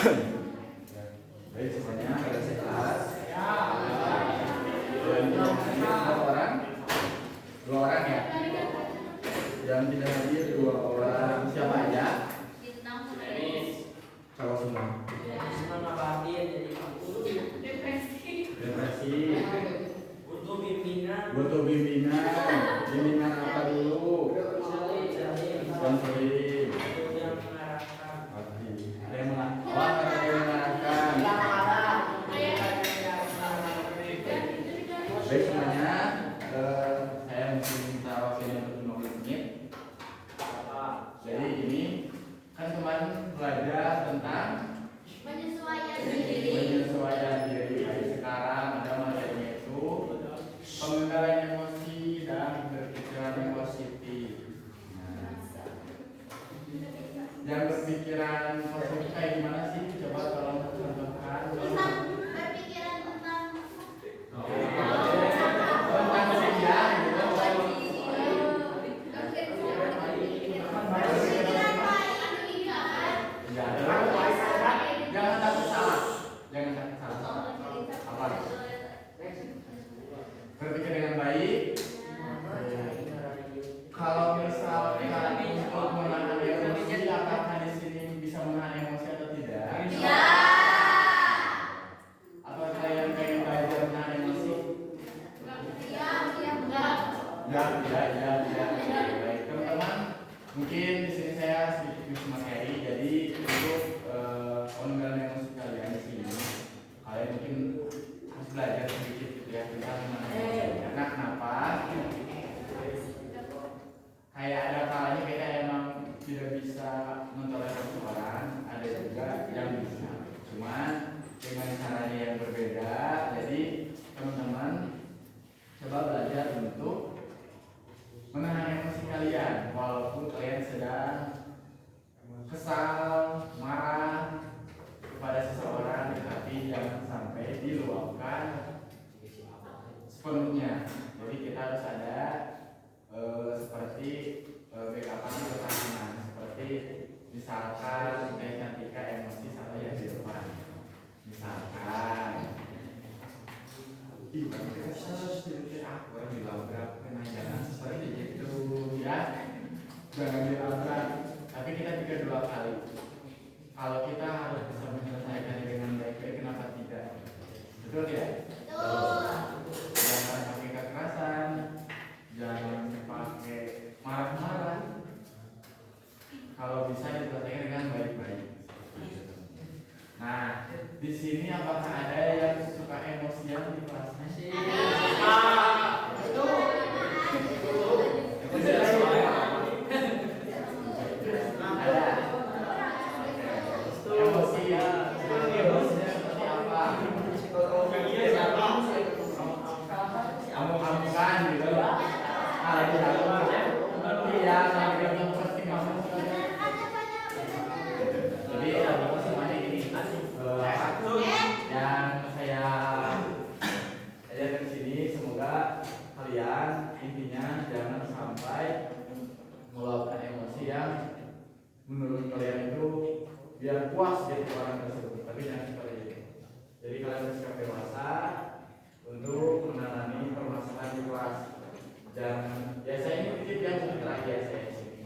Baik semuanya, pada kelas. Dan dua orang, ya. Yang tidak hadir 2 orang. Siapa aja? Kalau semua. Depresi. Butuh bimbingan. Bimbingan apa dulu? Konseling. Ada yang mengarahkan. Baik semuanya, saya mungkin minta waktunya untuk 15 menit. Jadi ini kan kemarin belajar tentang penyesuaian diri. Sekarang ada materinya itu pengendalian emosi dan berpikiran yang positif. Yang berpikiran positif kayak gimana sih? Coba tolong contohkan. Berpikiran tentang Jangan takut salah. Apa? Berpikir dengan baik. Kalau misalkan untuk menahan emosi, apakah di sini bisa menahan emosi atau tidak? Iya. Apakah kalian pengen belajar menahan emosi? Iya, enggak. Ya. Baik, teman-teman. Mungkin di sini saya sedikit materi. Jadi untuk pengendalian emosi kalian di sini, kalian mungkin harus belajar sedikit gitu ya tentang menahan emosi. Karena kenapa? Kayak ada kalanya kita emang tidak bisa mentoleransi orang, ada juga yang bisa. Cuman dengan caranya yang berbeda. Jadi teman-teman coba belajar untuk menahan emosi kalian walaupun kalian sedang kesal, marah kepada seseorang, tapi jangan sampai diluapkan sepenuhnya. Jadi kita harus ada seperti backup pertahanan, seperti misalkan ketika emosi sama yang di depan, misalkan aku yang dilabrak, jangan seperti itu ya, jangan dilabrak, tapi kita pikir 2 kali. Kalau kita harus bisa menyelesaikan dengan baik-baik, kenapa tidak? Betul tidak? Jangan pakai kekerasan, jangan pakai marah-marah. Kalau bisa diselesaikan dengan baik-baik. Nah, di sini apakah ada yang suka emosian di kelasnya? Ada. Emosinya seperti apa? Kamu-kamukan gitu. Lagi aku iya, sampai yang pasti kamu. Jadi semuanya ini yang saya ajarkan di sini, semoga kalian intinya jangan sampai meluapkan emosi yang menurut kalian itu biar puas jadi orang tersebut, tapi jangan seperti itu. Jadi kalian harus bersikap dewasa untuk menangani permasalahan di kelas. Jangan, ya saya ini titip yang mungkin terakhir saya di sini.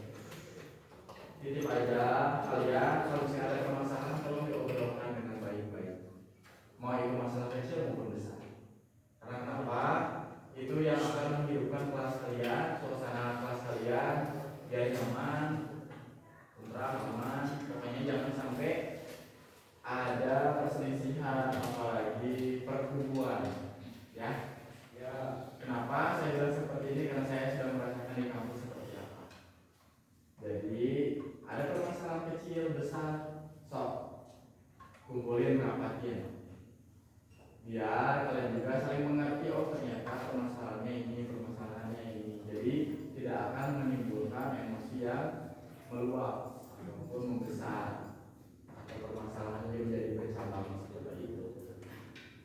Titip aja kalian kalau misalnya ada permasalahan tolong diobrolkan dengan baik-baik. Mau itu masalah kecil maupun besar. Karena kenapa? Itu yang akan menghidupkan kelas kalian, suasana kelas kalian biar nyaman, tentram, aman. Pokoknya jangan sampai ada perselisihan, apalagi perkubuan, ya. Kenapa saya bilang seperti ini? Karena saya sudah merasakan di kampus seperti apa. Jadi ada permasalahan kecil, besar, sok kumpulin, rapatin, biar kalian juga saling mengerti. Oh ternyata permasalahannya ini. Jadi tidak akan menimbulkan emosi yang meluap ataupun membesar, atau permasalahan yang menjadi bercabang seperti itu.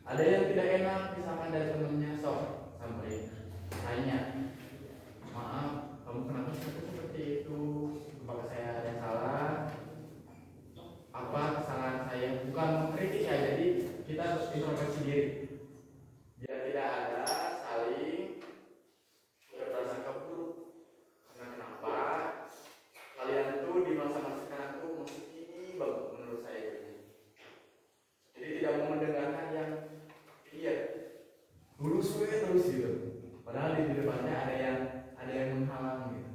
Ada yang tidak enak misalkan dari temennya, sok sampai tanya, maaf kamu kenapa seperti itu, apakah saya ada yang salah, apa kesalahan saya bukan mengkritik ya, jadi kita harus introspeksi diri biar tidak ada saling berprasangka buruk. Karena kenapa? Kalian tuh di masa-masa sekarang tuh masih ini banget menurut saya gitu. Jadi tidak mau mendengarkan yang iya lurus terus gitu. Padahal di depannya ada yang menghalang gitu.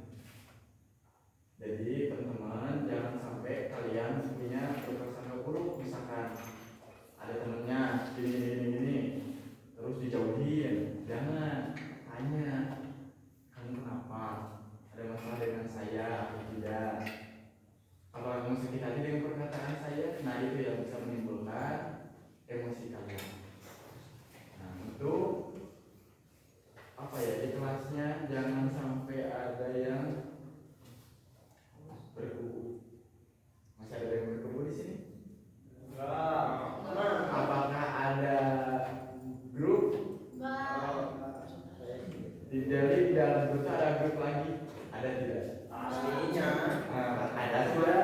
Jadi teman-teman jangan sampai kalian punya berprasangka buruk, misalkan ada temennya gini terus dijauhin, jangan tanya kamu kenapa, ada masalah dengan saya atau tidak, kalau kamu sakit hati dengan perkataan saya, nah itu yang bisa menimbulkan emosi kalian. Nah untuk apa ya, di kelasnya jangan sampai ada yang berkubu. Masih ada yang berkubu di sini? Enggak. Apakah ada grup? Enggak. Di dalam grup ada grup lagi? Ada tidak? Pastinya. Ada sudah.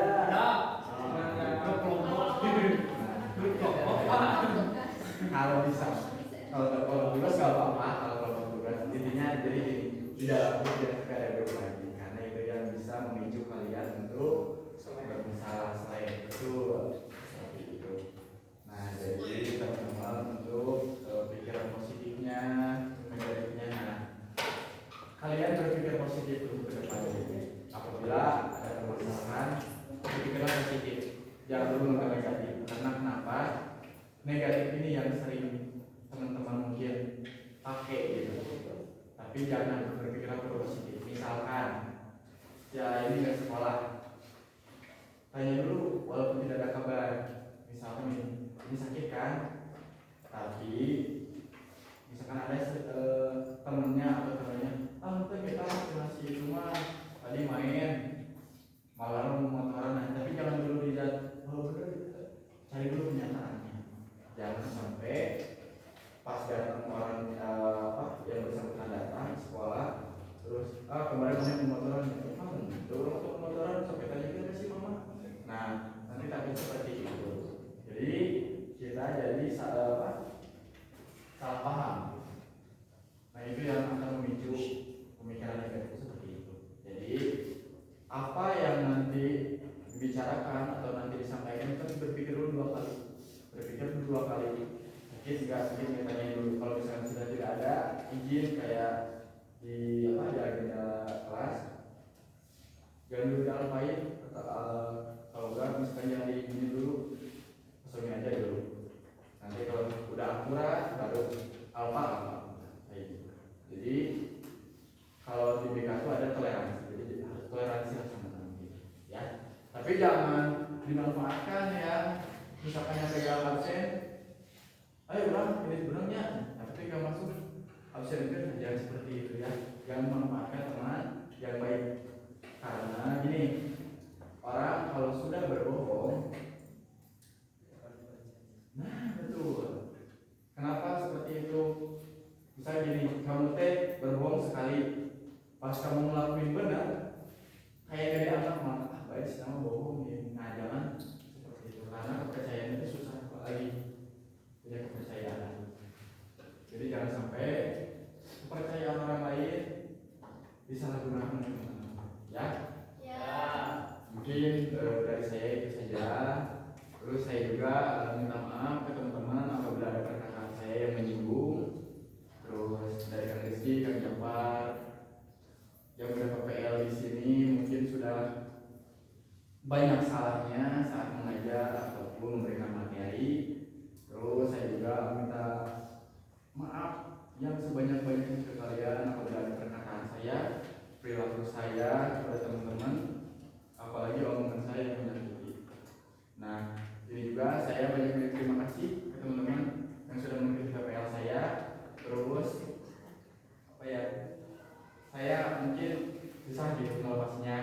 Kalau bisa, kalau tugas nggak apa-apa. Kalau tugas intinya jadi di dalam grup jangan ada grup lagi, karena itu yang bisa memicu kalian untuk bermasalah selain itu seperti itu. Nah jadi teman-teman untuk pikiran positifnya, negatifnya, nah kalian berpikir positif untuk ke depan. Apabila ada permasalahan, berpikirlah positif, jangan dulu nonton negatif. Karena kenapa? Negatif ini yang sering teman-teman mungkin pakai gitu. Tapi jangan berpikiran positif. Misalkan ya ini nggak sekolah, tanya dulu walaupun tidak ada kabar. Misalkan ini sakit kan, tapi misalkan ada temennya atau temennya, kita masih cuma tadi main malam motoran, tapi jangan dulu dilihat, cari dulu kenyataannya. Jangan sampai pas datang orang yang bersangkutan datang di sekolah, terus kemarin main motoran, dorong untuk motoran sampai tanya kita sih mama. Nah nanti tapi seperti itu. Jadi kita jadi salah paham. Nah itu yang akan memicu pemikiran negatif seperti itu. Jadi apa yang nanti dibicarakan atau nanti disampaikan kita berpikir dulu dua kali. Mungkin nggak tanya dulu. Kalau misalnya sudah tidak ada izin kayak di agenda kelas, jangan dulu diapain. Kalau enggak misalkan jangan diizinin dulu, langsung aja dulu. Nanti kalau udah akurat baru alfa. Jadi kalau di BK itu ada toleransi, jadi harus toleransi sama-sama gitu, ya. Tapi jangan dimanfaatkan ya. Misalkan yang pegang absen, ayo ulang ini sebenarnya, tapi nggak masuk absen itu, jangan seperti itu ya. Jangan memanfaatkan teman yang baik, karena gini, orang kalau sudah berbohong, nah betul. Kenapa seperti itu? Misalnya gini, kamu berbohong sekali, pas kamu ngelakuin benar, kayak dari anak mah, baik sama bohong ya. Nah jangan seperti itu, karena kepercayaan itu susah lagi punya kepercayaan. Jadi jangan sampai kepercayaan orang lain disalahgunakan, ya. Mungkin dari saya itu saja. Terus saya juga minta maaf ke teman-teman apabila ada perkataan saya yang menyinggung. Terus dari Kang Rizky, Kang Jafar, yang udah PPL di sini mungkin sudah banyak salahnya saat mengajar ataupun memberikan materi. Terus saya juga minta maaf yang sebanyak-banyaknya ke kalian apabila ada perkataan saya, perilaku saya kepada teman-teman, apalagi omongan saya yang menyakiti. Nah, ini juga saya banyak terima kasih ke teman-teman yang sudah mengikuti PPL saya. Terus saya mungkin susah gitu melepasnya.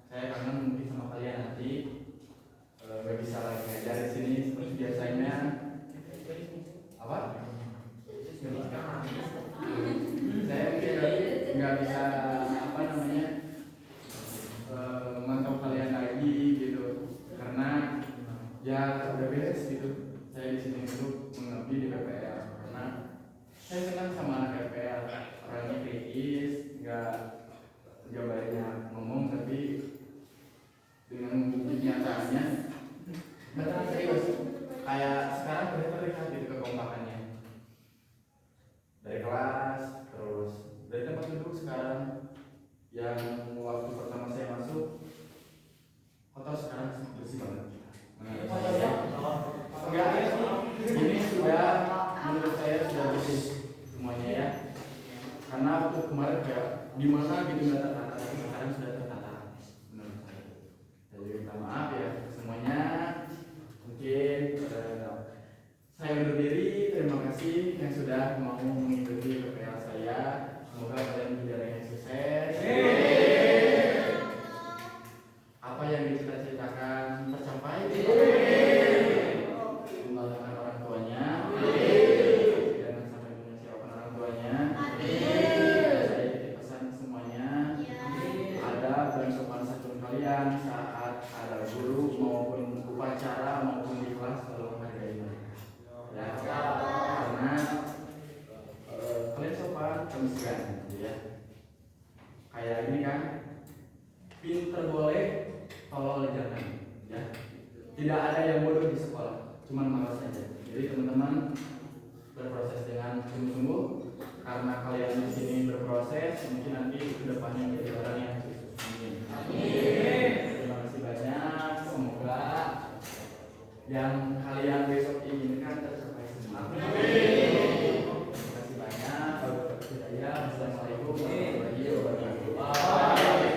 Saya kangen mungkin sama kalian nanti, gak bisa lagi ngajar di sini seperti biasanya. Apa? Saya mungkin nggak bisa memantau kalian lagi gitu, karena ya udah beres gitu. Saya di sini itu mengabdi di PPL karena saya senang sama anak PPL. Orangnya kritis, nggak banyak ngomong, tapi dengan kenyataannya benar serius. Kayak sekarang udah terlihat gitu kekompakannya dari kelas, terus dari tempat duduk sekarang. Yang waktu pertama saya masuk kotor, sekarang bersih banget. Ini sudah menurut saya sudah bersih semuanya ya. Karena waktu kemarin kayak gimana gitu nggak tertata, tapi sekarang sudah tertata menurut saya. Jadi minta maaf ya semuanya. Mungkin saya undur diri. Terima kasih yang sudah mau mengikuti PPL saya. Semoga kalian menjadi yang sukses. Apa yang dicita-citakan tercapai. Membanggakan orang tuanya. Jangan sampai mengecewakan orang tuanya. Saya titip pesan semuanya. Ada dan sopan santun kalian saat ada guru maupun upacara maupun di kelas, tolong hargai mereka. Ya, karena kalian sopan, kami segan, ya. Kayak ini kan, pinter boleh, tolol jangan, ya. Tidak ada yang bodoh di sekolah, cuma malas saja. Jadi teman-teman berproses dengan sungguh-sungguh, karena kalian di sini berproses, mungkin nanti kedepannya menjadi orang yang sukses. Amin. Terima kasih banyak. Semoga yang kalian besok inginkan tercapai semua. Terima kasih banyak. Assalamualaikum warahmatullahi wabarakatuh.